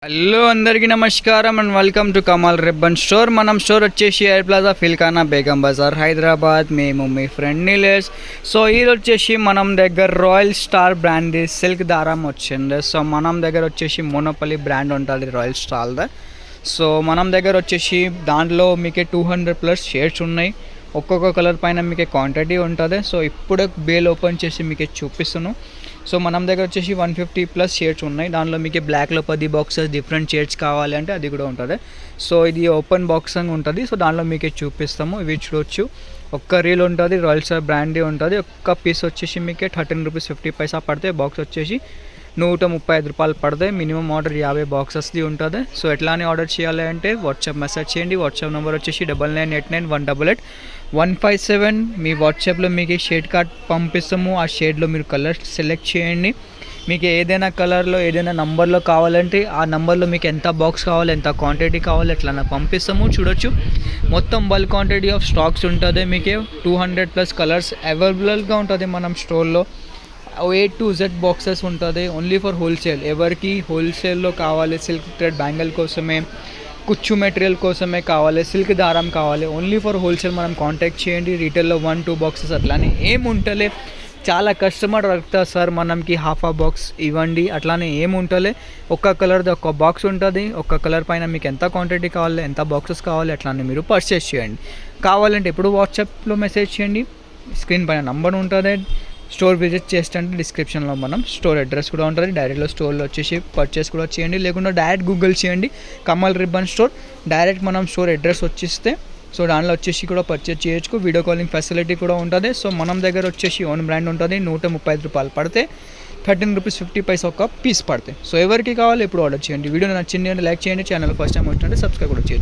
Hello అందరికీ నమస్కారం and welcome to Kamal ribbon store. మనం స్టోర్ వచ్చేసి ఎయిర్ ప్లాజా ఫిల్కానా బేగం బజార్ హైదరాబాద్. మేము మీ ఫ్రెండ్ నీలేష్. సో ఈరోజు వచ్చేసి మనం దగ్గర రాయల్ స్టార్ బ్రాండ్ సిల్క్ దారం వచ్చింది. సో మనం దగ్గర వచ్చేసి మోనోపల్లి బ్రాండ్ ఉంటుంది రాయల్ స్టార్ది. సో మనం దగ్గర వచ్చేసి దాంట్లో మీకు 200+ షేడ్స్ ఉన్నాయి. ఒక్కొక్క కలర్ పైన మీకు క్వాంటిటీ ఉంటుంది. సో ఇప్పుడు బేల్ ఓపెన్ చేసి మీకు చూపిస్తున్నాను. సో మనం దగ్గర వచ్చేసి 150+ షేడ్స్ ఉన్నాయి. దానిలో మీకు బ్లాక్లో 10 బాక్సెస్ డిఫరెంట్ షేడ్స్ కావాలి అంటే అది కూడా ఉంటుంది. సో ఇది ఓపెన్ బాక్సింగ్ ఉంటుంది. సో దానిలో మీకు చూపిస్తాము. ఇవి చూడొచ్చు, ఒక్క రీల్ ఉంటుంది, రాయల్ స్టార్ బ్రాండ్ ఉంటుంది. ఒక్క పీస్ వచ్చేసి మీకు 13 రూపీస్ 50 పైసా పడితే, బాక్స్ వచ్చేసి 135 రూపాయలు పడతాయి. మినిమం ఆర్డర్ 50 బాక్సెస్ది ఉంటుంది. సో ఎట్లానే ఆర్డర్ చేయాలి అంటే వాట్సాప్ మెసేజ్ చేయండి. వాట్సాప్ నెంబర్ వచ్చేసి 9989188157. మీ వాట్సాప్లో మీకు షేడ్ కార్డ్ పంపిస్తాము. ఆ షేడ్లో మీరు కలర్ సెలెక్ట్ చేయండి. మీకు ఏదైనా కలర్లో ఏదైనా నంబర్లో కావాలంటే ఆ నంబర్లో మీకు ఎంత బాక్స్ కావాలి, ఎంత క్వాంటిటీ కావాలి ఎట్లా పంపిస్తాము. చూడొచ్చు, మొత్తం బల్క్ క్వాంటిటీ ఆఫ్ స్టాక్స్ ఉంటుంది. మీకు 200+ కలర్స్ అవైలబుల్గా ఉంటుంది మనం స్టోర్లో. A to Z బాక్సెస్ ఉంటుంది ఓన్లీ ఫర్ హోల్సేల్. ఎవరికి హోల్సేల్లో కావాలి, సిల్క్ థ్రెడ్ బ్యాంగిల్ కోసమే, కుచ్చు మెటీరియల్ కోసమే కావాలి, సిల్క్ దారం కావాలి, ఓన్లీ ఫర్ హోల్సేల్ మనం కాంటాక్ట్ చేయండి. రీటైల్లో 1-2 బాక్సెస్ అట్లానే ఏముంటలే. చాలా కస్టమర్ అడుగుతారు, సార్ మనకి హాఫ్ బాక్స్ ఇవ్వండి, అట్లానే ఏముంటలే. ఒక్క కలర్ది ఒక్క బాక్స్ ఉంటుంది. ఒక్క కలర్ పైన మీకు ఎంత క్వాంటిటీ కావాలి, ఎంత బాక్సెస్ కావాలి అట్లానే మీరు పర్చేస్ చేయండి. కావాలంటే ఇప్పుడు వాట్సాప్లో మెసేజ్ చేయండి. స్క్రీన్ పైన నంబర్ ఉంటుంది. స్టోర్ విజిట్ చేస్తే డిస్క్రిప్షన్లో మనం స్టోర్ అడ్రస్ కూడా ఉంటుంది. డైరెక్ట్లో స్టోర్లో వచ్చేసి పర్చేస్ కూడా చేయండి. లేకుండా డైరెక్ట్ గూగుల్ చేయండి కమల్ రిబ్బన్ స్టోర్. డైరెక్ట్ మనం స్టోర్ అడ్రస్ వచ్చిస్తే సో దానిలో వచ్చేసి కూడా పర్చేస్ చేయొచ్చు. వీడియో కాలింగ్ ఫెసిలిటీ కూడా ఉంటుంది. సో మనం దగ్గర వచ్చేసి ఓన్ బ్రాండ్ ఉంటుంది. 135 రూపాయలు పడితే 13 రూపీస్ 50 పైసా ఒక పీస్ పడతాయి. సో ఎవరికి కావాలి ఇప్పుడు ఆర్డర్ చేయండి. వీడియో నచ్చింది అంటే లైక్ చేయండి. ఛానల్ ఫస్ట్ టైం వచ్చినట్టు సబ్స్క్రైబ్ కూడా చేయొచ్చు.